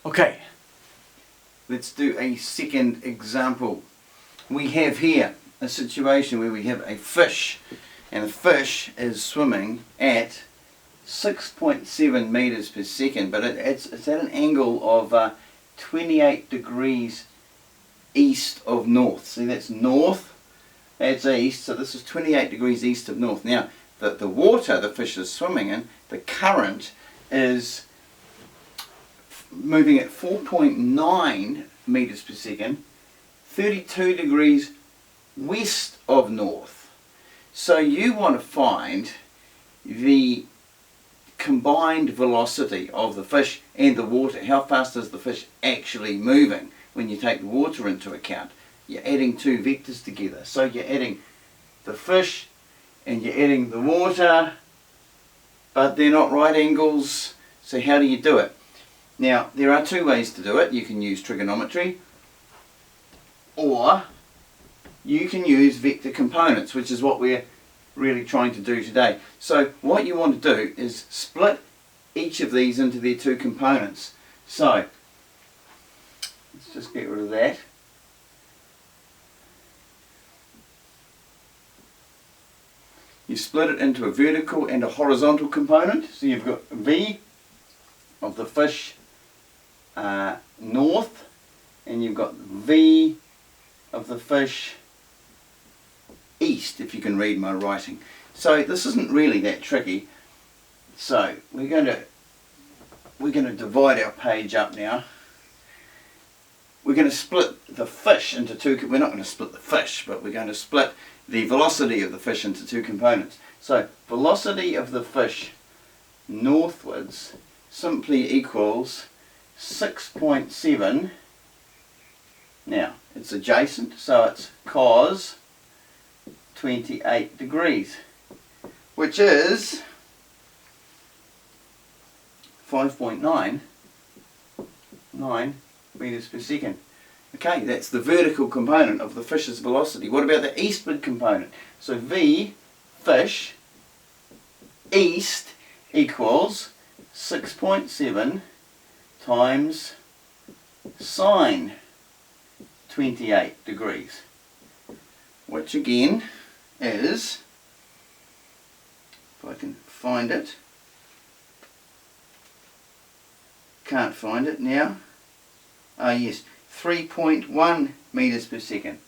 Okay, let's do a second example. We have here a situation where we have a fish, and the fish is swimming at 6.7 meters per second, but it's at an angle of 28 degrees east of north. See, that's north, that's east, so this is 28 degrees east of north. Now, the water the fish is swimming in, the current is moving at 4.9 meters per second, 32 degrees west of north. So you want to find the combined velocity of the fish and the water. How fast is the fish actually moving when you take the water into account? You're adding two vectors together. So you're adding the fish and you're adding the water, but they're not right angles. So how do you do it? Now, there are two ways to do it. You can use trigonometry, or you can use vector components, which is what we're really trying to do today. So what you want to do is split each of these into their two components. So let's just get rid of that. You split it into a vertical and a horizontal component. So you've got V of the fish north, and you've got V of the fish east, if you can read my writing. So this isn't really that tricky. So we're going to divide our page up now. We're going to split the fish into two. We're not going to split the fish, but we're going to split the velocity of the fish into two components. So velocity of the fish northwards simply equals 6.7. Now it's adjacent, so it's cos 28 degrees, which is 5.99 meters per second. Okay, that's the vertical component of the fish's velocity. What about the eastward component? So V fish east equals 6.7 times sine 28 degrees, which again is, if I can find it, can't find it now, yes, 3.1 meters per second.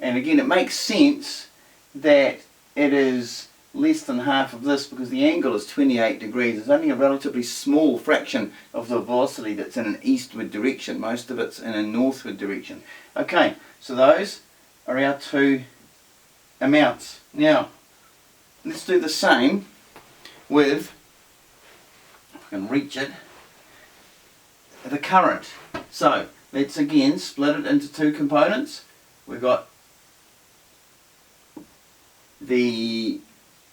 And again, it makes sense that it is less than half of this because the angle is 28 degrees. It's only a relatively small fraction of the velocity that's in an eastward direction. Most of it's in a northward direction. Okay, so those are our two amounts. Now, let's do the same with, if I can reach it, the current. So let's again split it into two components. We've got the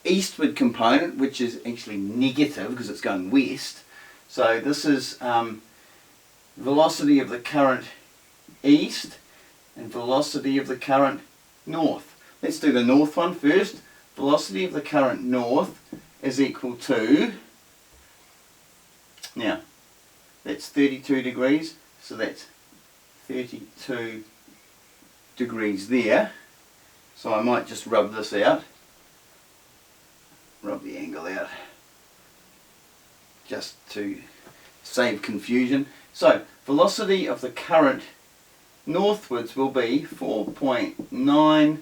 eastward component, which is actually negative because it's going west. So this is velocity of the current east and velocity of the current north. Let's do the north one first. Velocity of the current north is equal to, now that's 32 degrees, so that's 32 degrees there. So I might just rub this out, rub the angle out, just to save confusion. So velocity of the current northwards will be 4.9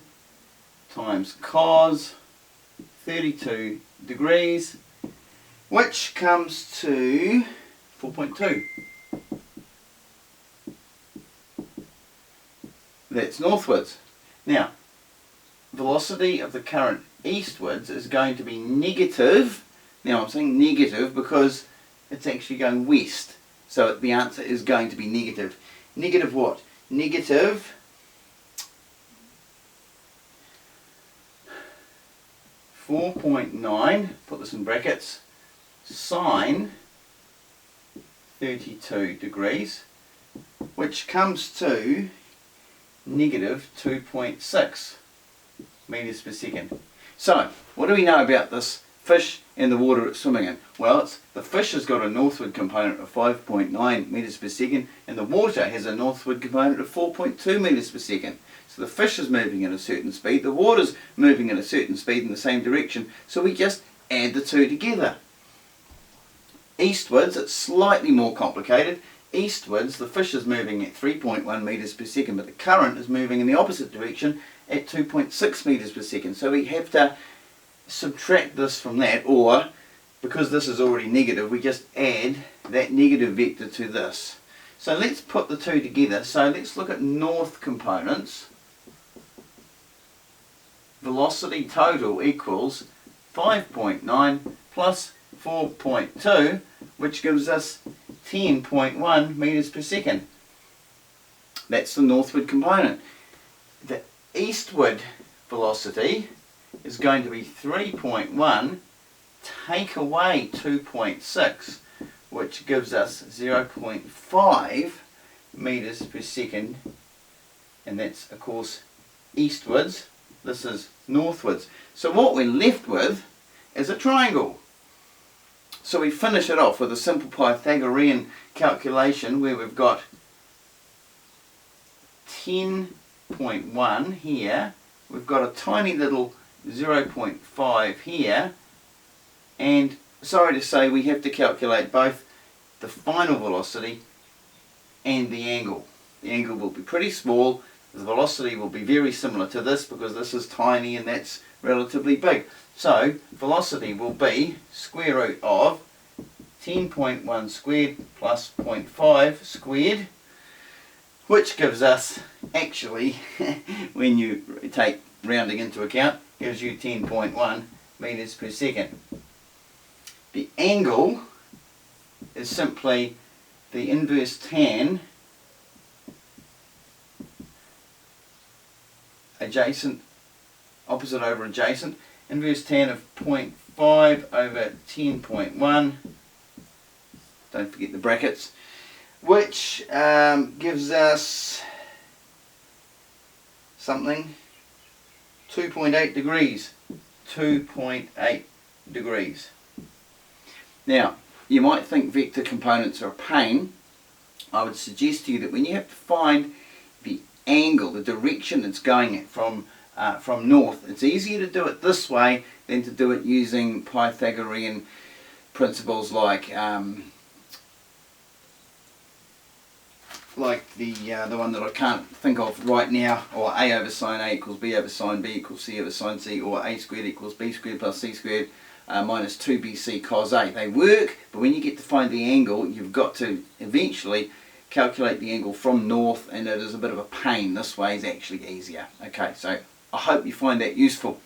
times cos 32 degrees, which comes to 4.2. That's northwards. Now, velocity of the current eastwards is going to be negative. Now I'm saying negative because it's actually going west. So the answer is going to be negative. Negative what? Negative 4.9, put this in brackets, sine 32 degrees, which comes to negative 2.6 meters per second. So, what do we know about this fish and the water it's swimming in. Well, the fish has got a northward component of 5.9 meters per second, and the water has a northward component of 4.2 meters per second. So the fish is moving at a certain speed, the water's moving at a certain speed in the same direction, so we just add the two together. Eastwards, it's slightly more complicated. Eastwards, the fish is moving at 3.1 meters per second, but the current is moving in the opposite direction at 2.6 meters per second. So we have to subtract this from that, or because this is already negative, we just add that negative vector to this. So let's put the two together. So let's look at north components. Velocity total equals 5.9 plus 4.2, which gives us 10.1 meters per second. That's the northward component. The eastward velocity is going to be 3.1 take away 2.6, which gives us 0.5 meters per second, and that's of course eastwards. This is northwards. So what we're left with is a triangle. So we finish it off with a simple Pythagorean calculation where we've got 10.1 here, we've got a tiny little 0.5 here, and sorry to say we have to calculate both the final velocity and the angle. The angle will be pretty small, the velocity will be very similar to this because this is tiny and that's relatively big. So velocity will be square root of 10.1 squared plus 0.5 squared, which gives us, actually, when you take rounding into account, gives you 10.1 meters per second. The angle is simply the inverse tan adjacent, opposite over adjacent, inverse tan of 0.5 over 10.1, don't forget the brackets, which gives us something, 2.8 degrees. 2.8 degrees. Now, you might think vector components are a pain. I would suggest to you that when you have to find the angle, the direction it's going at from north, it's easier to do it this way than to do it using Pythagorean principles like the one that I can't think of right now, or a over sine a equals b over sine b equals c over sine c, or a squared equals b squared plus c squared minus 2bc cos a. They work, but when you get to find the angle, you've got to eventually calculate the angle from north, and it is a bit of a pain. This way is actually easier. Okay, so I hope you find that useful.